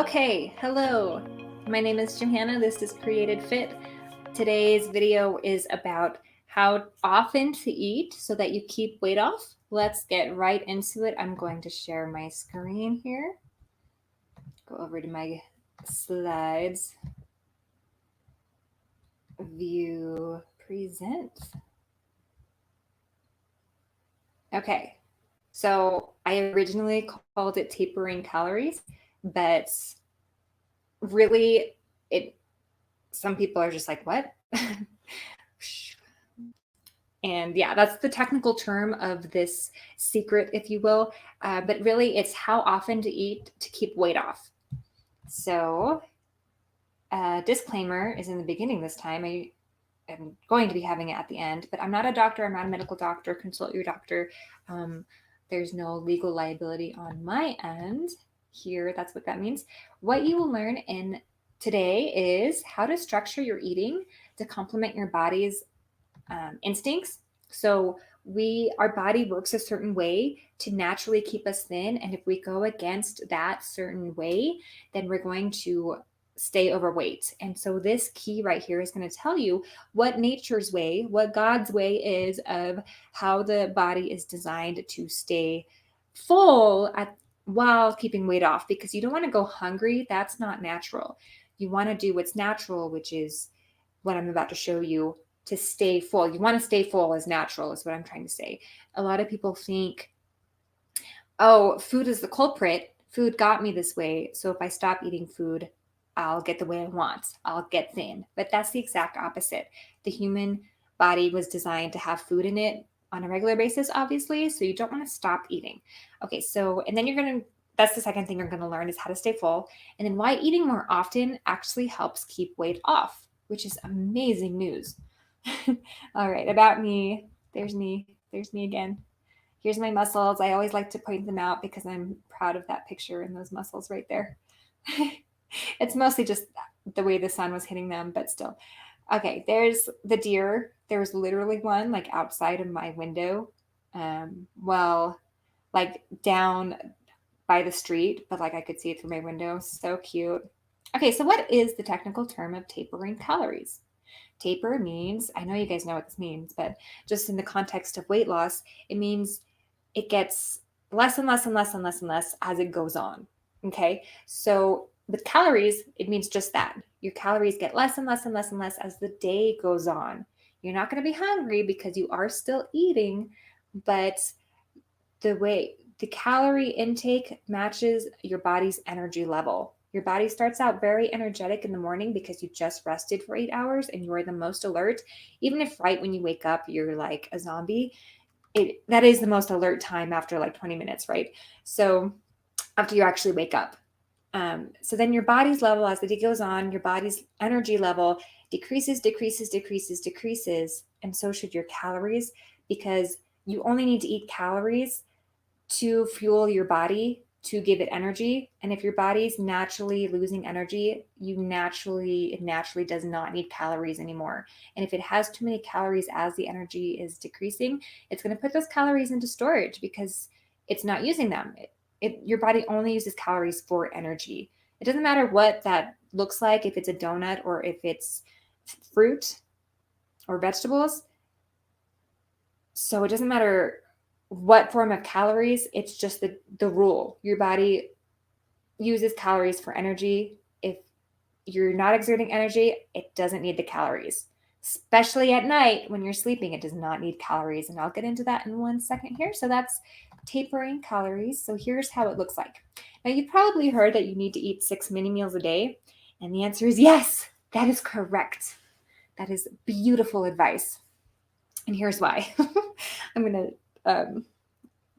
Okay, hello. My name is Johanna. This is Created Fit. Today's video is about how often to eat so that you keep weight off. Let's get right into it. I'm going to share my screen here. Go over to my slides. View, present. Okay, so I originally called it tapering calories, but really some people are just like, what? And yeah, that's the technical term of this secret, if you will. But really, it's how often to eat to keep weight off. So, disclaimer is in the beginning this time. I am going to be having it at the end, but I'm not a doctor. I'm not a medical doctor. Consult your doctor. There's no legal liability on my end here. That's what that means. What you will learn in today is how to structure your eating to complement your body's instincts. So our body works a certain way to naturally keep us thin, and if we go against that certain way, then we're going to stay overweight. And so this key right here is going to tell you what nature's way, what God's way is of how the body is designed to stay full while keeping weight off, because you don't want to go hungry. That's not natural. You want to do what's natural, which is what I'm about to show you. To stay full, you want to stay full as natural is what I'm trying to say. A lot of people think, oh, food is the culprit. Food got me this way. So if I stop eating food, I'll get the way I want. I'll get thin. But that's the exact opposite. The human body was designed to have food in it on a regular basis, obviously. So you don't want to stop eating. Okay, so, and then that's the second thing you're going to learn is how to stay full. And then why eating more often actually helps keep weight off, which is amazing news. All right, about me. There's me. There's me again. Here's my muscles. I always like to point them out because I'm proud of that picture and those muscles right there. It's mostly just the way the sun was hitting them, but still. Okay, there's the deer. There's literally one like outside of my window. Well, like down by the street, but like I could see it through my window. So cute. Okay, so what is the technical term of tapering calories? Taper means, I know you guys know what this means, but just in the context of weight loss, it means it gets less and less and less and less and less as it goes on. Okay. So with calories, it means just that. Your calories get less and less and less and less as the day goes on. You're not going to be hungry because you are still eating, but the calorie intake matches your body's energy level. Your body starts out very energetic in the morning because you just rested for 8 hours and you're the most alert. Even if right when you wake up, you're like a zombie, that is the most alert time after like 20 minutes, right? So after you actually wake up. So then your body's level, as the day goes on, your body's energy level decreases, decreases, decreases, decreases. And so should your calories, because you only need to eat calories to fuel your body, to give it energy. And if your body's naturally losing energy, it naturally does not need calories anymore. And if it has too many calories as the energy is decreasing, it's going to put those calories into storage because it's not using them. Your body only uses calories for energy. It doesn't matter what that looks like, if it's a donut or if it's fruit or vegetables. So it doesn't matter what form of calories, it's just the rule. Your body uses calories for energy. If you're not exerting energy, it doesn't need the calories. Especially at night when you're sleeping, it does not need calories. And I'll get into that in 1 second here. So that's tapering calories. So here's how it looks like. Now, you've probably heard that you need to eat 6 mini meals a day. And the answer is yes, that is correct. That is beautiful advice. And here's why. I'm going to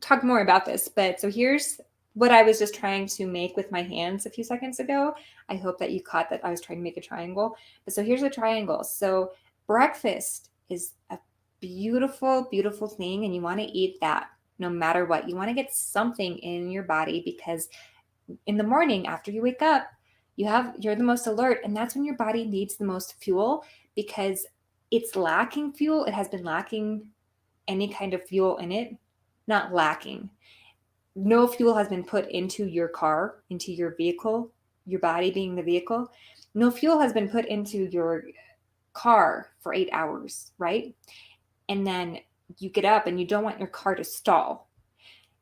talk more about this, but so here's what I was just trying to make with my hands a few seconds ago. I hope that you caught that I was trying to make a triangle. But so here's a triangle. So breakfast is a beautiful, beautiful thing, and you want to eat that no matter what. You want to get something in your body because in the morning after you wake up, you're the most alert, and that's when your body needs the most fuel because it's lacking fuel. It has been lacking any kind of fuel in it. Not lacking. No fuel has been put into your car, into your vehicle your body being the vehicle, no fuel has been put into your car for 8 hours, right? And then you get up and you don't want your car to stall.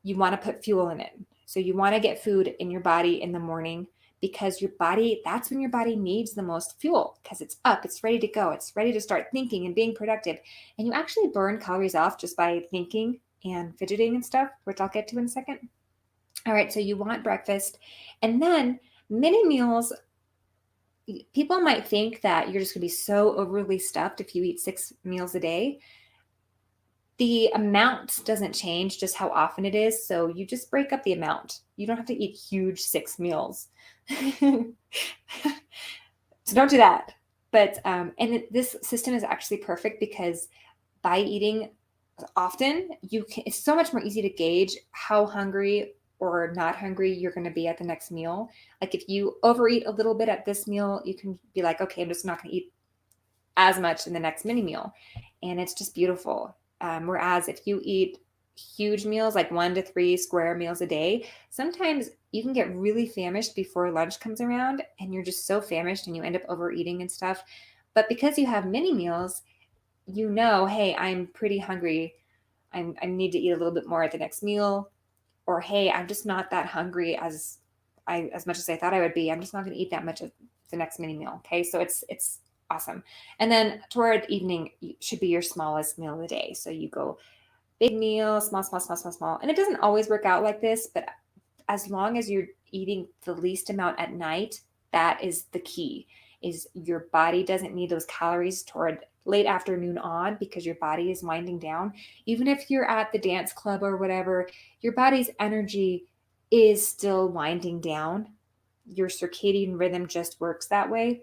You want to put fuel in it. So you want to get food in your body in the morning because your body, that's when your body needs the most fuel because it's up, it's ready to go, it's ready to start thinking and being productive. And you actually burn calories off just by thinking and fidgeting and stuff, which I'll get to in a second. All right, so you want breakfast. And then mini meals, people might think that you're just going to be so overly stuffed if you eat 6 meals a day. The amount doesn't change, just how often it is. So you just break up the amount. You don't have to eat huge 6 meals. So don't do that. But this system is actually perfect because by eating often, it's so much more easy to gauge how hungry or not hungry you're going to be at the next meal. Like if you overeat a little bit at this meal, you can be like, okay, I'm just not going to eat as much in the next mini meal. And it's just beautiful. Whereas if you eat huge meals, like 1 to 3 square meals a day, sometimes you can get really famished before lunch comes around and you're just so famished and you end up overeating and stuff. But because you have mini meals, you know, hey, I'm pretty hungry. I need to eat a little bit more at the next meal. Or hey, I'm just not that hungry as much as I thought I would be. I'm just not going to eat that much of the next mini meal. Okay, so it's awesome. And then toward evening should be your smallest meal of the day. So you go big meal, small, small, small, small, small. And it doesn't always work out like this, but as long as you're eating the least amount at night, that is the key. Is your body doesn't need those calories toward late afternoon on because your body is winding down. Even if you're at the dance club or whatever, your body's energy is still winding down. Your circadian rhythm just works that way.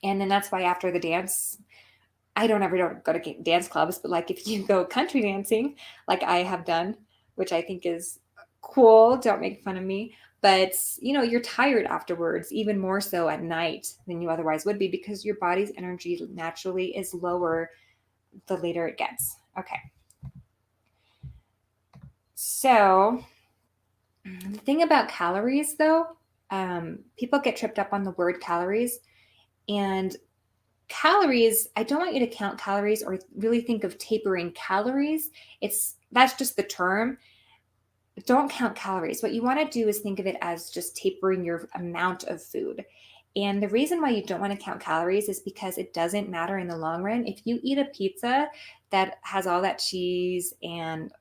And then that's why after the dance, I don't ever go to dance clubs, but like if you go country dancing, like I have done, which I think is cool, don't make fun of me, but you're tired afterwards, even more so at night than you otherwise would be because your body's energy naturally is lower the later it gets. Okay. So the thing about calories though, people get tripped up on the word calories, and calories, I don't want you to count calories or really think of tapering calories. That's just the term. Don't count calories. What you want to do is think of it as just tapering your amount of food. And the reason why you don't want to count calories is because it doesn't matter in the long run. If you eat a pizza that has all that cheese and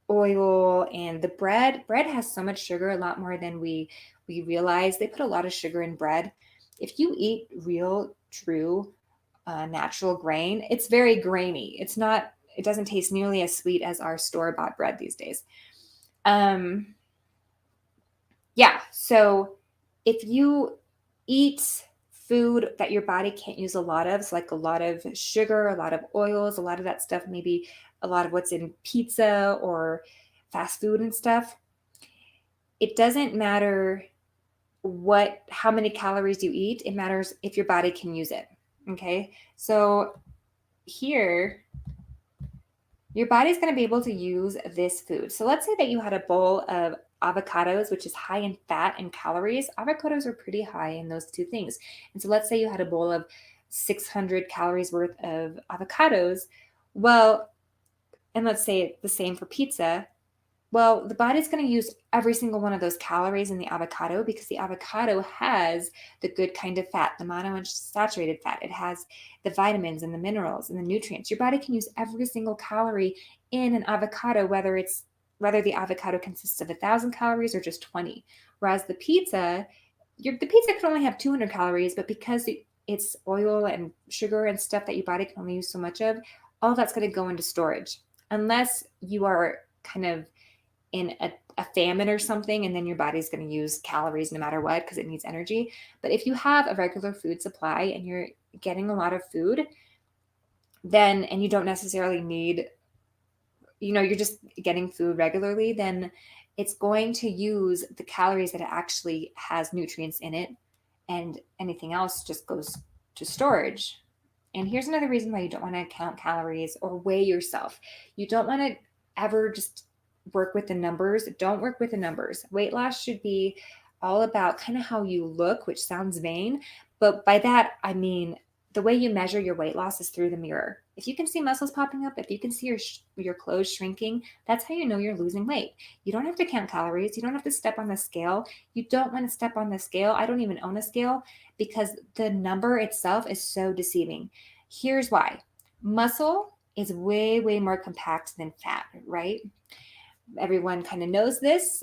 oil and the bread has so much sugar, a lot more than we realize. They put a lot of sugar in bread. If you eat real, true, natural grain, it's very grainy. It doesn't taste nearly as sweet as our store-bought bread these days. Yeah, so if you eat food that your body can't use a lot of, so like a lot of sugar, a lot of oils, a lot of that stuff, maybe a lot of what's in pizza or fast food and stuff, it doesn't matter how many calories you eat. It matters if your body can use it. Okay, so here, your body's going to be able to use this food. So let's say that you had a bowl of avocados, which is high in fat and calories. Avocados are pretty high in those two things. And so let's say you had a bowl of 600 calories worth of avocados. Well, and let's say the same for pizza. Well, the body's going to use every single one of those calories in the avocado because the avocado has the good kind of fat, the monounsaturated fat. It has the vitamins and the minerals and the nutrients. Your body can use every single calorie in an avocado, whether the avocado consists of 1,000 calories or just 20. Whereas the pizza can only have 200 calories, but because it's oil and sugar and stuff that your body can only use so much of, all that's going to go into storage. Unless you are kind of in a famine or something, and then your body's going to use calories no matter what because it needs energy. But if you have a regular food supply and you're getting a lot of food, and you don't necessarily need, you're just getting food regularly, then it's going to use the calories that it actually has nutrients in it, and anything else just goes to storage. And here's another reason why you don't want to count calories or weigh yourself. You don't want to ever just work with the numbers. Don't work with the numbers. Weight loss should be all about kind of how you look, which sounds vain, but by that I mean the way you measure your weight loss is through the mirror. If you can see muscles popping up, if you can see your clothes shrinking, that's how you know you're losing weight. You don't have to count calories. You don't have to step on the scale. You don't want to step on the scale. I don't even own a scale because the number itself is so deceiving. Here's why. Muscle is way, way more compact than fat, right? Everyone kind of knows this,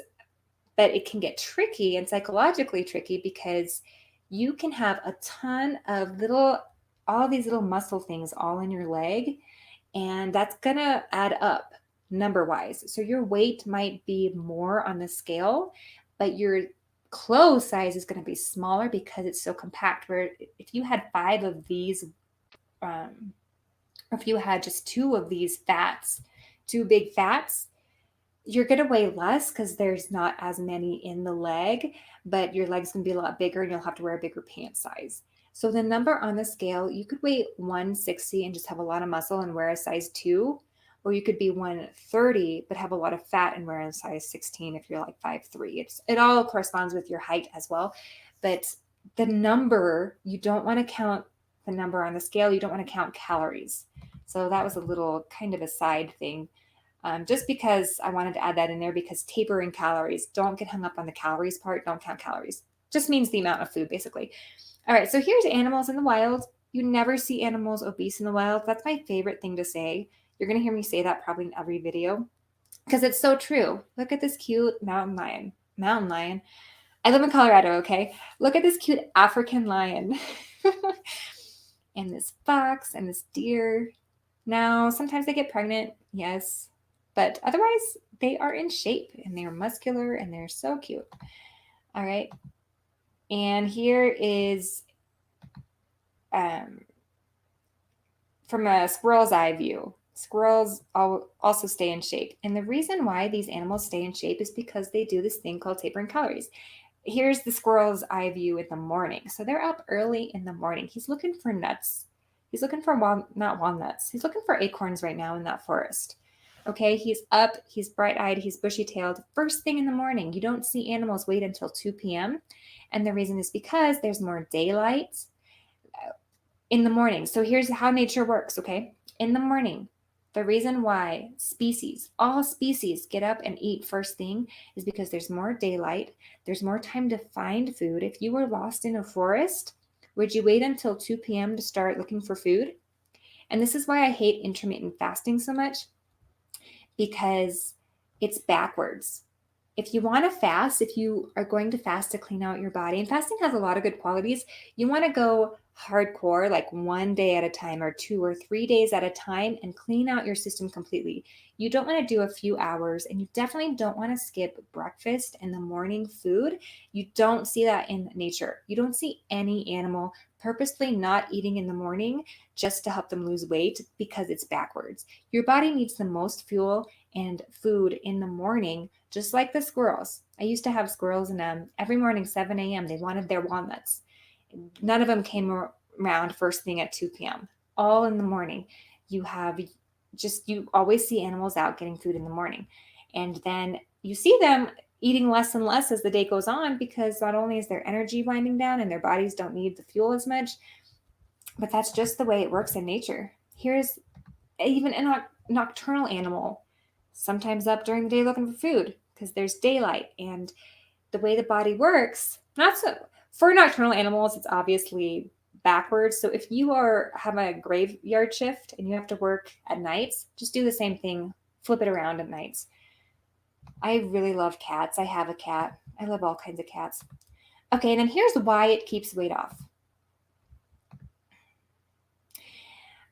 but it can get tricky and psychologically tricky because you can have a ton of all these little muscle things all in your leg, and that's gonna add up number wise. So your weight might be more on the scale, but your clothes size is going to be smaller because it's so compact. Where if you had 5 of these, or if you had just 2 of these fats, 2 big fats, you're going to weigh less because there's not as many in the leg, but your leg's going to be a lot bigger and you'll have to wear a bigger pant size. So the number on the scale, you could weigh 160 and just have a lot of muscle and wear a size 2, or you could be 130 but have a lot of fat and wear a size 16 if you're like 5'3". It all corresponds with your height as well. But the number, you don't want to count the number on the scale. You don't want to count calories. So that was a little kind of a side thing. Just because I wanted to add that in there, because tapering calories, don't get hung up on the calories part. Don't count calories. Just means the amount of food, basically. All right, so here's animals in the wild. You never see animals obese in the wild. That's my favorite thing to say. You're going to hear me say that probably in every video because it's so true. Look at this cute mountain lion. Mountain lion. I live in Colorado, okay? Look at this cute African lion. And this fox and this deer. Now, sometimes they get pregnant, yes, but otherwise they are in shape and they're muscular and they're so cute. All right. And here is from a squirrel's eye view. Squirrels also stay in shape. And the reason why these animals stay in shape is because they do this thing called tapering calories. Here's the squirrel's eye view in the morning. So they're up early in the morning. He's looking for nuts. He's looking for not walnuts. He's looking for acorns right now in that forest. Okay, he's up, he's bright-eyed, he's bushy-tailed. First thing in the morning. You don't see animals wait until 2 p.m. And the reason is because there's more daylight in the morning. So here's how nature works, okay? In the morning, the reason why all species get up and eat first thing is because there's more daylight. There's more time to find food. If you were lost in a forest, would you wait until 2 p.m. to start looking for food? And this is why I hate intermittent fasting so much, because it's backwards. If you want to fast, if you are going to fast to clean out your body, and fasting has a lot of good qualities, you want to go hardcore, like 1 day at a time or 2 or 3 days at a time, and clean out your system completely. You don't want to do a few hours, and you definitely don't want to skip breakfast and the morning food. You don't see that in nature. You don't see any animal purposely not eating in the morning just to help them lose weight, because it's backwards. Your body needs the most fuel and food in the morning, just like the squirrels. I used to have squirrels, and every morning, 7 a.m., they wanted their walnuts. None of them came around first thing at 2 p.m. All in the morning. You always see animals out getting food in the morning. And then you see them eating less and less as the day goes on, because not only is their energy winding down and their bodies don't need the fuel as much, but that's just the way it works in nature. Here's even a nocturnal animal, sometimes up during the day looking for food because there's daylight. And the way the body works, not so for nocturnal animals, it's obviously backwards. So if you have a graveyard shift and you have to work at nights, just do the same thing, flip it around at nights. I really love cats. I have a cat. I love all kinds of cats. Okay, and then here's why it keeps weight off.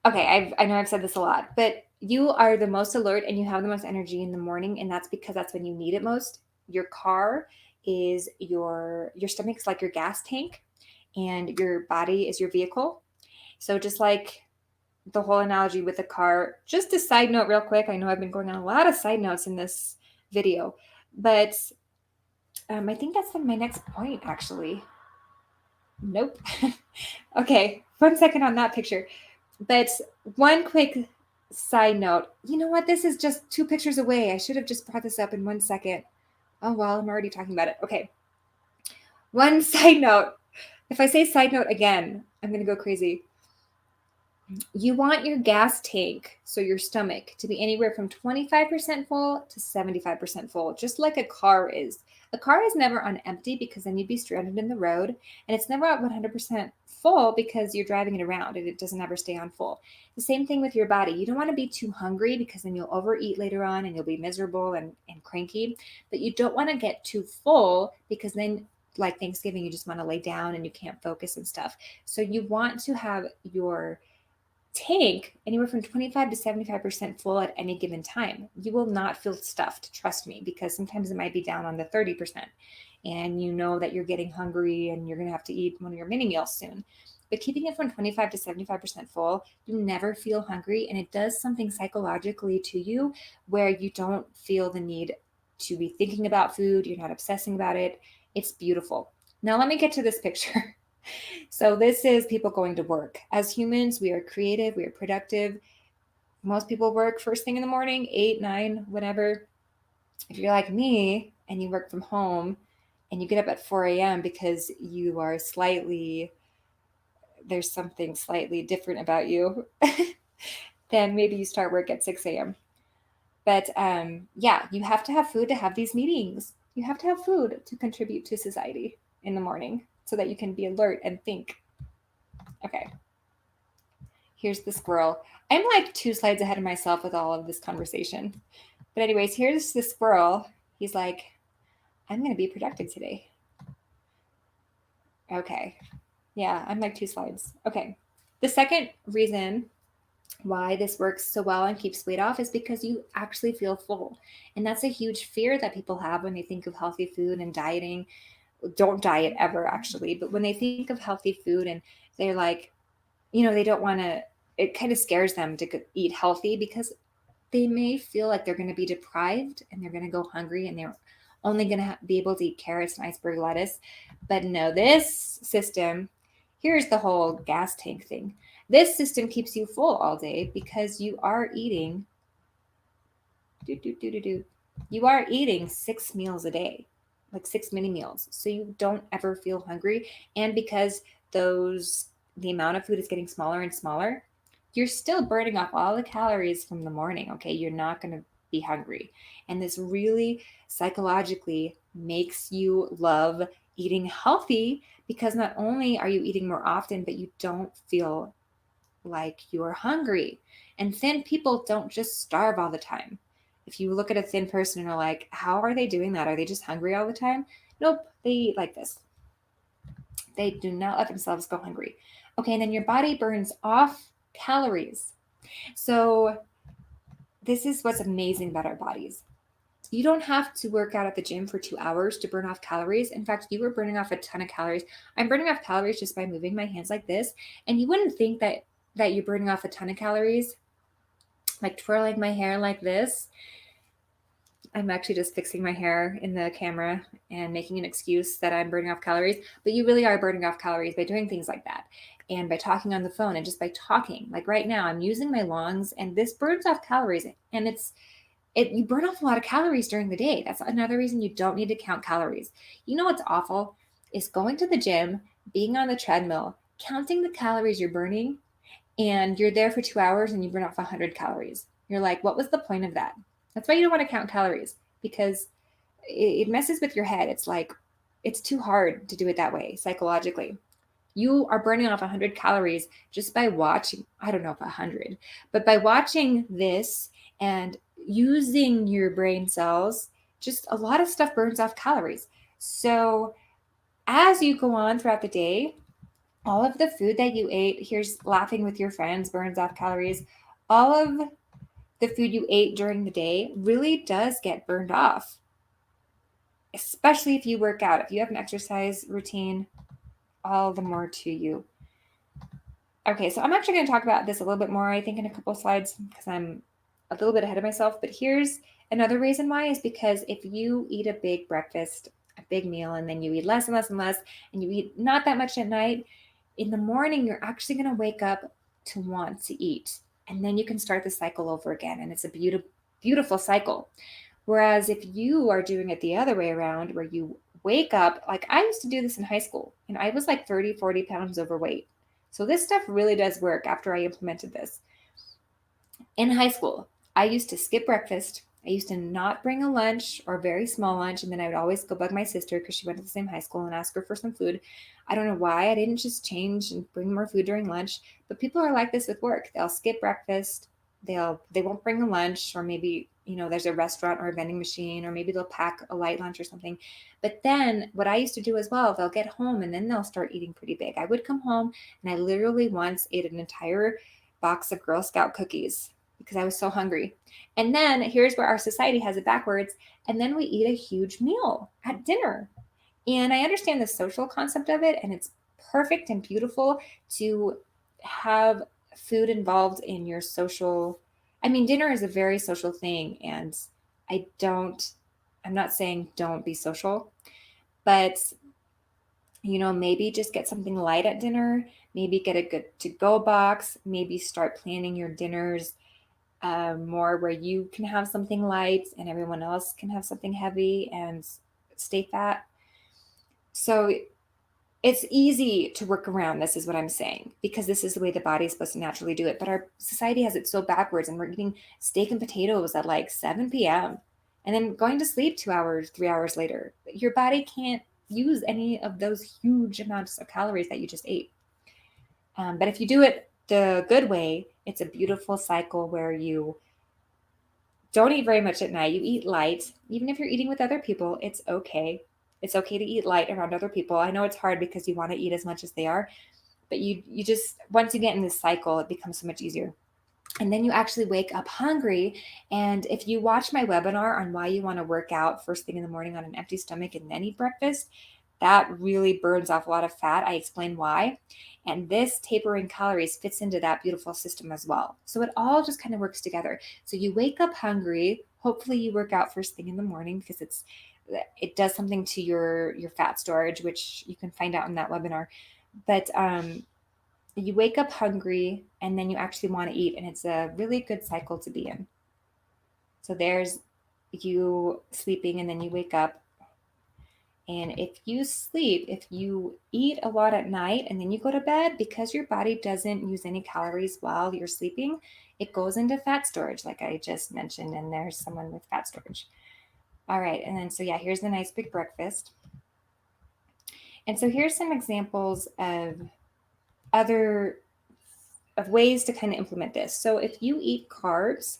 Okay, I know I've said this a lot, but you are the most alert and you have the most energy in the morning, and that's because that's when you need it most. Your car is your stomach is like your gas tank, and your body is your vehicle. So just like the whole analogy with the car, just a side note real quick. I know I've been going on a lot of side notes in this video, but I think that's my next point, actually. Nope. Okay, 1 second on that picture. But one quick side note, you know what? This is just 2 pictures away. I should have just brought this up in 1 second. Oh, well, I'm already talking about it. Okay. One side note. If I say side note again, I'm going to go crazy. You want your gas tank, so your stomach, to be anywhere from 25% full to 75% full, just like a car is. A car is never on empty because then you'd be stranded in the road, and it's never at 100% full because you're driving it around and it doesn't ever stay on full. The same thing with your body. You don't want to be too hungry because then you'll overeat later on and you'll be miserable and cranky, but you don't want to get too full because then, like Thanksgiving, you just want to lay down and you can't focus and stuff. So you want to have your tank anywhere from 25 to 75% full at any given time. You will not feel stuffed, trust me, because sometimes it might be down on the 30%. And you know that you're getting hungry and you're going to have to eat one of your mini meals soon. But keeping it from 25 to 75% full, you never feel hungry. And it does something psychologically to you where you don't feel the need to be thinking about food. You're not obsessing about it. It's beautiful. Now, let me get to this picture. So this is people going to work. As humans, we are creative, we are productive. Most people work first thing in the morning, 8, 9, whatever. If you're like me and you work from home and you get up at 4 a.m. because you are there's something slightly different about you, then maybe you start work at 6 a.m. But yeah, you have to have food to have these meetings. You have to have food to contribute to society in the morning so that you can be alert and think. Okay, here's the squirrel. I'm like 2 slides ahead of myself with all of this conversation. But, anyways, here's the squirrel. He's like, I'm going to be productive today. Okay. Yeah, I'm like 2 slides. Okay. The second reason why this works so well and keeps weight off is because you actually feel full. And that's a huge fear that people have when they think of healthy food and dieting. Don't diet ever, actually. But when they think of healthy food and they're like, they don't want to, it kind of scares them to eat healthy because they may feel like they're going to be deprived and they're going to go hungry and they're only going to be able to eat carrots and iceberg lettuce. But no, this system, here's the whole gas tank thing. This system keeps you full all day because you are eating, you are eating 6 meals a day, like 6 mini meals. So you don't ever feel hungry. And because the amount of food is getting smaller and smaller, you're still burning off all the calories from the morning. Okay. You're not going to be hungry. And this really psychologically makes you love eating healthy because not only are you eating more often, but you don't feel like you're hungry. And thin people don't just starve all the time. If you look at a thin person and are like, how are they doing that? Are they just hungry all the time? Nope, they eat like this. They do not let themselves go hungry. Okay, and then your body burns off calories. So, this is what's amazing about our bodies. You don't have to work out at the gym for 2 hours to burn off calories. In fact, you were burning off a ton of calories. I'm burning off calories just by moving my hands like this. And you wouldn't think that you're burning off a ton of calories, like twirling my hair like this. I'm actually just fixing my hair in the camera and making an excuse that I'm burning off calories, but you really are burning off calories by doing things like that. And by talking on the phone and just by talking. Like right now, I'm using my lungs and this burns off calories. And you burn off a lot of calories during the day. That's another reason you don't need to count calories. You know what's awful is going to the gym, being on the treadmill, counting the calories you're burning, and you're there for 2 hours and you burn off 100 calories. You're like, what was the point of that? That's why you don't want to count calories because it messes with your head. It's like, it's too hard to do it that way psychologically. You are burning off 100 calories just by watching, I don't know if 100, but by watching this and using your brain cells, just a lot of stuff burns off calories. So as you go on throughout the day, all of the food that you ate, here's laughing with your friends, burns off calories. All of the food you ate during the day really does get burned off, especially if you work out. If you have an exercise routine, all the more to you. Okay, so I'm actually going to talk about this a little bit more, I think, in a couple slides because I'm a little bit ahead of myself. But here's another reason why is because if you eat a big breakfast, a big meal, and then you eat less and less and less, and you eat not that much at night, in the morning, you're actually going to wake up to want to eat. And then you can start the cycle over again. And it's a beautiful, beautiful cycle. Whereas if you are doing it the other way around, where you wake up, like I used to do this in high school, and I was like 30, 40 pounds overweight. So this stuff really does work after I implemented this. In high school, I used to skip breakfast. I used to not bring a lunch or a very small lunch, and then I would always go bug my sister because she went to the same high school and ask her for some food. I don't know why I didn't just change and bring more food during lunch, but people are like this with work. They'll skip breakfast. They won't bring a lunch, or maybe there's a restaurant or a vending machine, or maybe they'll pack a light lunch or something. But then what I used to do as well, they'll get home and then they'll start eating pretty big. I would come home and I literally once ate an entire box of Girl Scout cookies because I was so hungry. And then here's where our society has it backwards. And then we eat a huge meal at dinner. And I understand the social concept of it, and it's perfect and beautiful to have food involved in your social. I mean, dinner is a very social thing, and I'm not saying don't be social, but maybe just get something light at dinner, maybe get a good to go box, maybe start planning your dinners more where you can have something light and everyone else can have something heavy and stay fat. So it's easy to work around this, is what I'm saying, because this is the way the body is supposed to naturally do it. But our society has it so backwards, and we're eating steak and potatoes at like 7 p.m. and then going to sleep 2 hours, 3 hours later. Your body can't use any of those huge amounts of calories that you just ate. But if you do it the good way, it's a beautiful cycle where you don't eat very much at night. You eat light. Even if you're eating with other people, it's okay. It's okay to eat light around other people. I know it's hard because you want to eat as much as they are, but you just, once you get in this cycle, it becomes so much easier. And then you actually wake up hungry. And if you watch my webinar on why you want to work out first thing in the morning on an empty stomach and then eat breakfast, that really burns off a lot of fat. I explain why. And this tapering calories fits into that beautiful system as well. So it all just kind of works together. So you wake up hungry. Hopefully you work out first thing in the morning because it does something to your fat storage, which you can find out in that webinar. But you wake up hungry and then you actually want to eat, and it's a really good cycle to be in. So there's you sleeping and then you wake up. And if you eat a lot at night and then you go to bed, because your body doesn't use any calories while you're sleeping, it goes into fat storage, like I just mentioned, and there's someone with fat storage. All right, and then so yeah, here's the nice big breakfast. And so here's some examples of ways to kind of implement this. So if you eat carbs,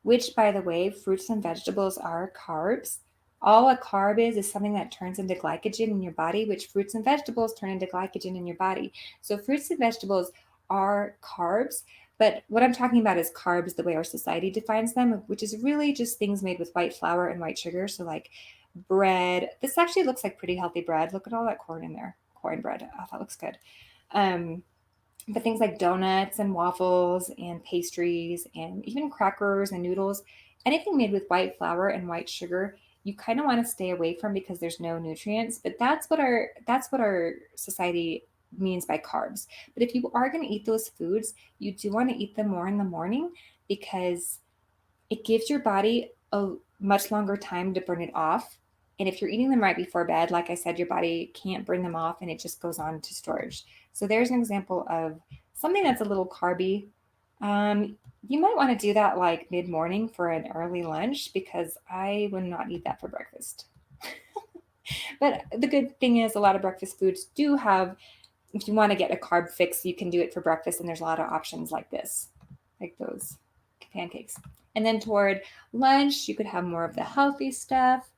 which by the way, fruits and vegetables are carbs. All a carb is something that turns into glycogen in your body, which fruits and vegetables turn into glycogen in your body. So fruits and vegetables are carbs, but what I'm talking about is carbs the way our society defines them, which is really just things made with white flour and white sugar. So like bread. This actually looks like pretty healthy bread. Look at all that corn in there. Corn bread. Oh, that looks good. But things like donuts and waffles and pastries and even crackers and noodles, anything made with white flour and white sugar, you kind of want to stay away from because there's no nutrients. But that's what our society means by carbs. But if you are going to eat those foods, you do want to eat them more in the morning because it gives your body a much longer time to burn it off. And if you're eating them right before bed, like I said, your body can't burn them off and it just goes on to storage. So there's an example of something that's a little carby. You might want to do that like mid-morning for an early lunch because I would not eat that for breakfast. But the good thing is a lot of breakfast foods do have, if you want to get a carb fix, you can do it for breakfast, and there's a lot of options like this, like those pancakes. And then toward lunch, you could have more of the healthy stuff.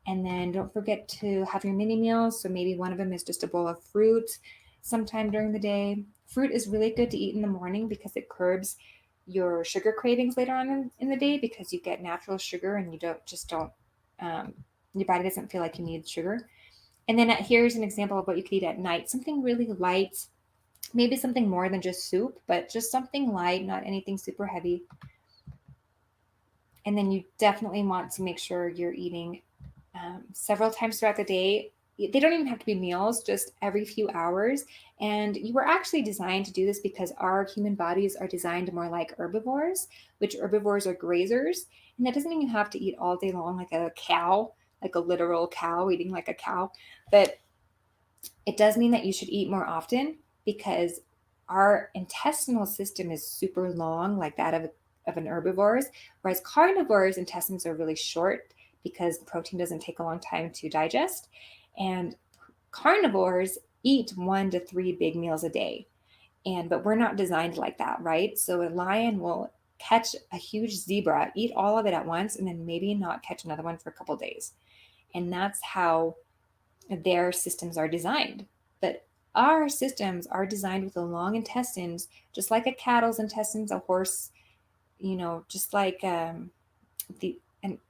And then don't forget to have your mini meals. So maybe one of them is just a bowl of fruit sometime during the day. Fruit is really good to eat in the morning because it curbs your sugar cravings later on in the day because you get natural sugar and you don't, your body doesn't feel like you need sugar. And then here's an example of what you could eat at night. Something really light, maybe something more than just soup, but just something light, not anything super heavy. And then you definitely want to make sure you're eating several times throughout the day. They don't even have to be meals, just every few hours. And you were actually designed to do this because our human bodies are designed more like herbivores, which herbivores are grazers. And that doesn't mean you have to eat all day long like a cow. like a literal cow, eating like a cow. But it does mean that you should eat more often because our intestinal system is super long, like that of an herbivore's, whereas carnivores' intestines are really short because the protein doesn't take a long time to digest. And carnivores eat 1 to 3 big meals a day. But we're not designed like that, right? So a lion will catch a huge zebra, eat all of it at once, and then maybe not catch another one for a couple days. And that's how their systems are designed. But our systems are designed with the long intestines, just like a cattle's intestines, a horse, just like an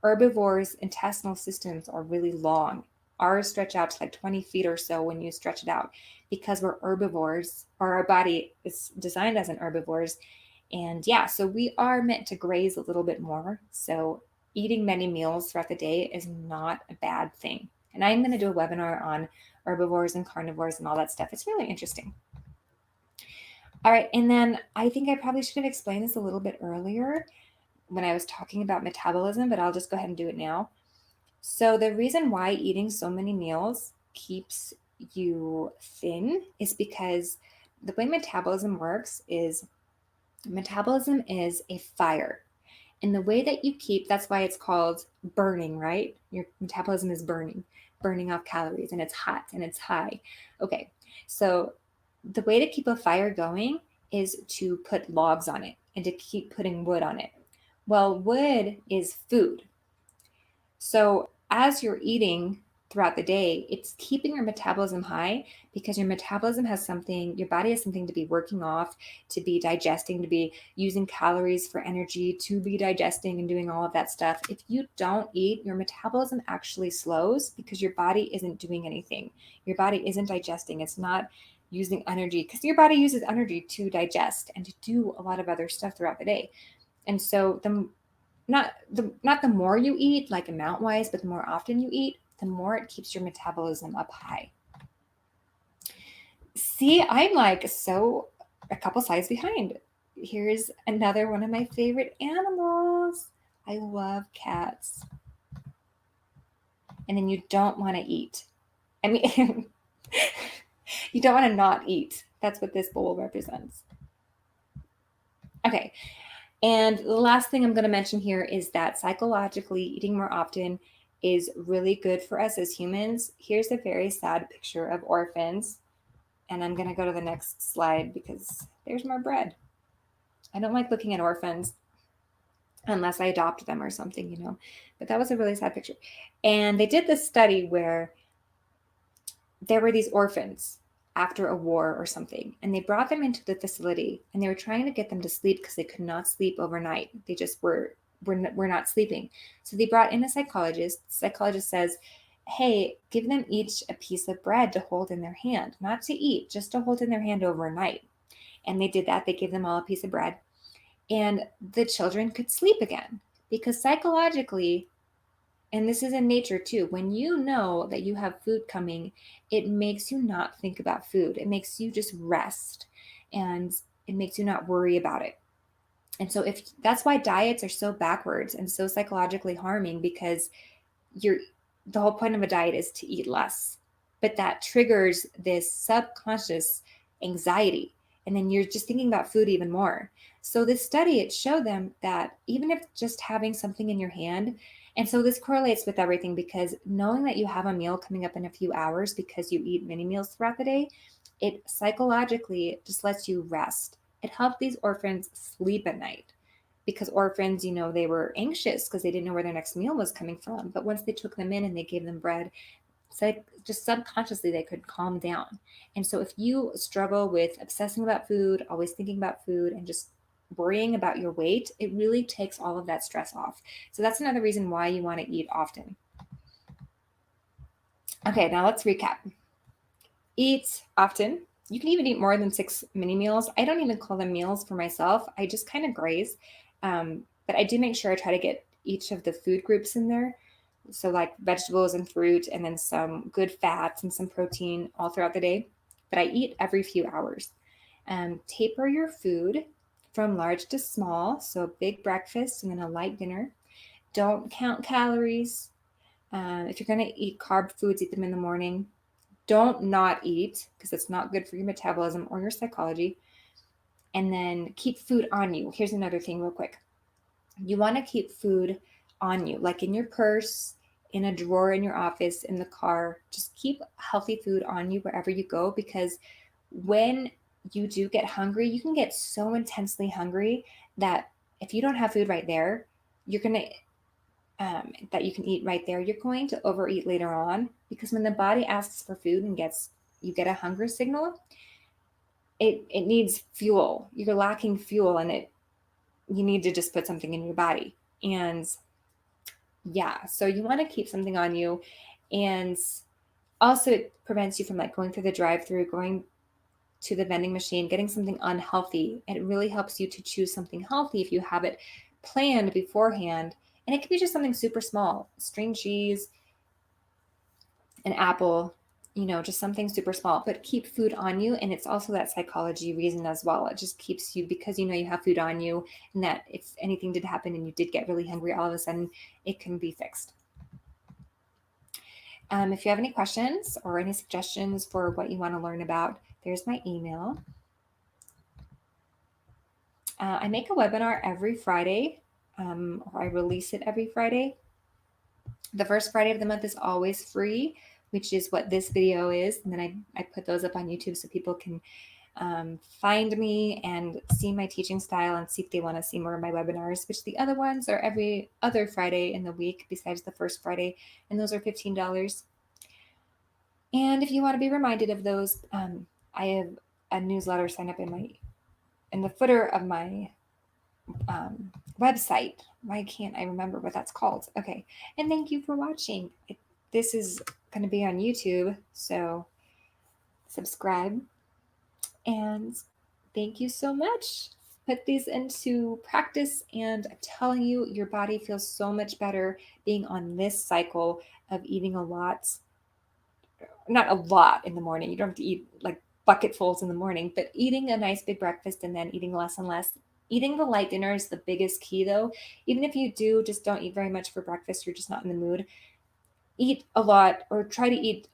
herbivore's intestinal systems are really long. Ours stretch out to like 20 feet or so when you stretch it out because we're herbivores, or our body is designed as an herbivore's. And yeah, so we are meant to graze a little bit more. So eating many meals throughout the day is not a bad thing. And I'm going to do a webinar on herbivores and carnivores and all that stuff. It's really interesting. All right. And then I think I probably should have explained this a little bit earlier when I was talking about metabolism, but I'll just go ahead and do it now. So the reason why eating so many meals keeps you thin is because the way metabolism works is metabolism is a fire. And the way that you keep, that's why it's called burning, right? Your metabolism is burning off calories, and it's hot and it's high. Okay, so the way to keep a fire going is to put logs on it and to keep putting wood on it. Well, wood is food. So as you're eating throughout the day, it's keeping your metabolism high because your metabolism has something, your body has something to be working off, to be digesting, to be using calories for energy, to be digesting and doing all of that stuff. If you don't eat, your metabolism actually slows because your body isn't doing anything. Your body isn't digesting. It's not using energy because your body uses energy to digest and to do a lot of other stuff throughout the day. And so not the more you eat, like amount wise, but the more often you eat, the more it keeps your metabolism up high. See, I'm like so a couple slides behind. Here's another one of my favorite animals. I love cats. And then you don't want to eat. I mean, you don't want to not eat. That's what this bowl represents. Okay. And the last thing I'm going to mention here is that psychologically, eating more often is really good for us as humans. Here's a very sad picture of orphans. And I'm going to go to the next slide because there's more bread. I don't like looking at orphans unless I adopt them or something. But that was a really sad picture. And they did this study where there were these orphans after a war or something, and they brought them into the facility, and they were trying to get them to sleep because they could not sleep overnight. They just were not sleeping. So they brought in a psychologist. The psychologist says, hey, give them each a piece of bread to hold in their hand, not to eat, just to hold in their hand overnight. And they did that. They gave them all a piece of bread, and the children could sleep again because psychologically, and this is in nature too, when you know that you have food coming, it makes you not think about food. It makes you just rest, and it makes you not worry about it. And so if that's why diets are so backwards and so psychologically harming, because the whole point of a diet is to eat less, but that triggers this subconscious anxiety, and then you're just thinking about food even more. So this study, it showed them that even if just having something in your hand, and so this correlates with everything, because knowing that you have a meal coming up in a few hours because you eat many meals throughout the day, it psychologically just lets you rest. It helped these orphans sleep at night because orphans, they were anxious because they didn't know where their next meal was coming from. But once they took them in and they gave them bread, so just subconsciously they could calm down. And so if you struggle with obsessing about food, always thinking about food, and just worrying about your weight, it really takes all of that stress off. So that's another reason why you want to eat often. Okay, now let's recap. Eat often. You can even eat more than 6 mini meals. I don't even call them meals for myself. I just kind of graze. But I do make sure I try to get each of the food groups in there. So like vegetables and fruit, and then some good fats and some protein all throughout the day. But I eat every few hours. Taper your food from large to small. So a big breakfast and then a light dinner. Don't count calories. If you're going to eat carb foods, eat them in the morning. Don't not eat, because it's not good for your metabolism or your psychology. And then keep food on you. Here's another thing real quick. You want to keep food on you, like in your purse, in a drawer in your office, in the car. Just keep healthy food on you wherever you go, because when you do get hungry, you can get so intensely hungry that if you don't have food right there, you're going to that you can eat right there, you're going to overeat later on, because when the body asks for food and you get a hunger signal, it needs fuel. You're lacking fuel, and you need to just put something in your body. And yeah, so you want to keep something on you. And also it prevents you from like going through the drive-through, going to the vending machine, getting something unhealthy. And it really helps you to choose something healthy if you have it planned beforehand. And it could be just something super small, string cheese, an apple, just something super small, but keep food on you. And it's also that psychology reason as well. It just keeps you, because you have food on you, and that if anything did happen and you did get really hungry, all of a sudden it can be fixed. If you have any questions or any suggestions for what you want to learn about, there's my email. I make a webinar every Friday, or I release it every Friday. The first Friday of the month is always free, which is what this video is. And then I put those up on YouTube so people can find me and see my teaching style and see if they want to see more of my webinars, which the other ones are every other Friday in the week besides the first Friday. And those are $15. And if you want to be reminded of those, I have a newsletter sign up in the footer of my website. Why can't I remember what that's called? Okay. And thank you for watching. This is going to be on YouTube, so subscribe. And thank you so much. Put these into practice, and I'm telling you, your body feels so much better being on this cycle of eating a lot. Not a lot in the morning. You don't have to eat like bucketfuls in the morning, but eating a nice big breakfast and then eating less and less. Eating the light dinner is the biggest key, though. Even if you do just don't eat very much for breakfast, you're just not in the mood, eat a lot, or try to eat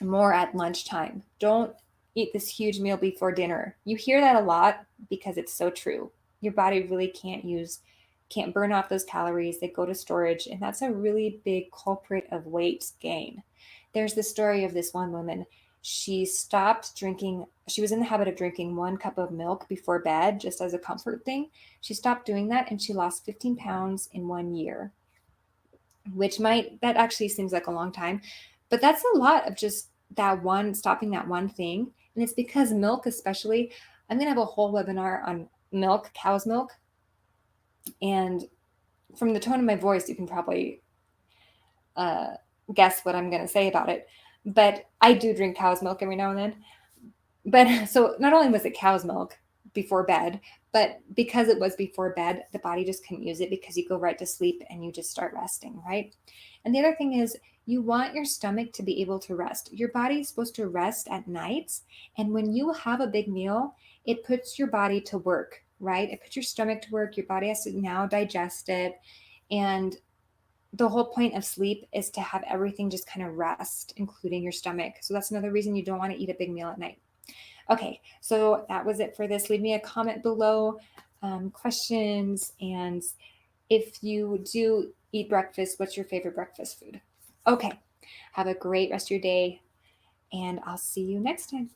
more at lunchtime. Don't eat this huge meal before dinner. You hear that a lot because it's so true. Your body really can't burn off those calories. They go to storage, and that's a really big culprit of weight gain. There's the story of this one woman. She stopped drinking. She was in the habit of drinking 1 cup of milk before bed just as a comfort thing. She stopped doing that, and she lost 15 pounds in 1 year, that actually seems like a long time, but that's a lot of just stopping that one thing. And it's because milk, especially, I'm going to have a whole webinar on milk, cow's milk. And from the tone of my voice, you can probably guess what I'm going to say about it. But I do drink cow's milk every now and then. But so not only was it cow's milk before bed, but because it was before bed, the body just couldn't use it, because you go right to sleep and you just start resting, right? And the other thing is, you want your stomach to be able to rest. Your body is supposed to rest at night. And when you have a big meal, it puts your body to work, right? It puts your stomach to work. Your body has to now digest it. And the whole point of sleep is to have everything just kind of rest, including your stomach. So that's another reason you don't want to eat a big meal at night. Okay, so that was it for this. Leave me a comment below, questions, and if you do eat breakfast, what's your favorite breakfast food? Okay, have a great rest of your day, and I'll see you next time.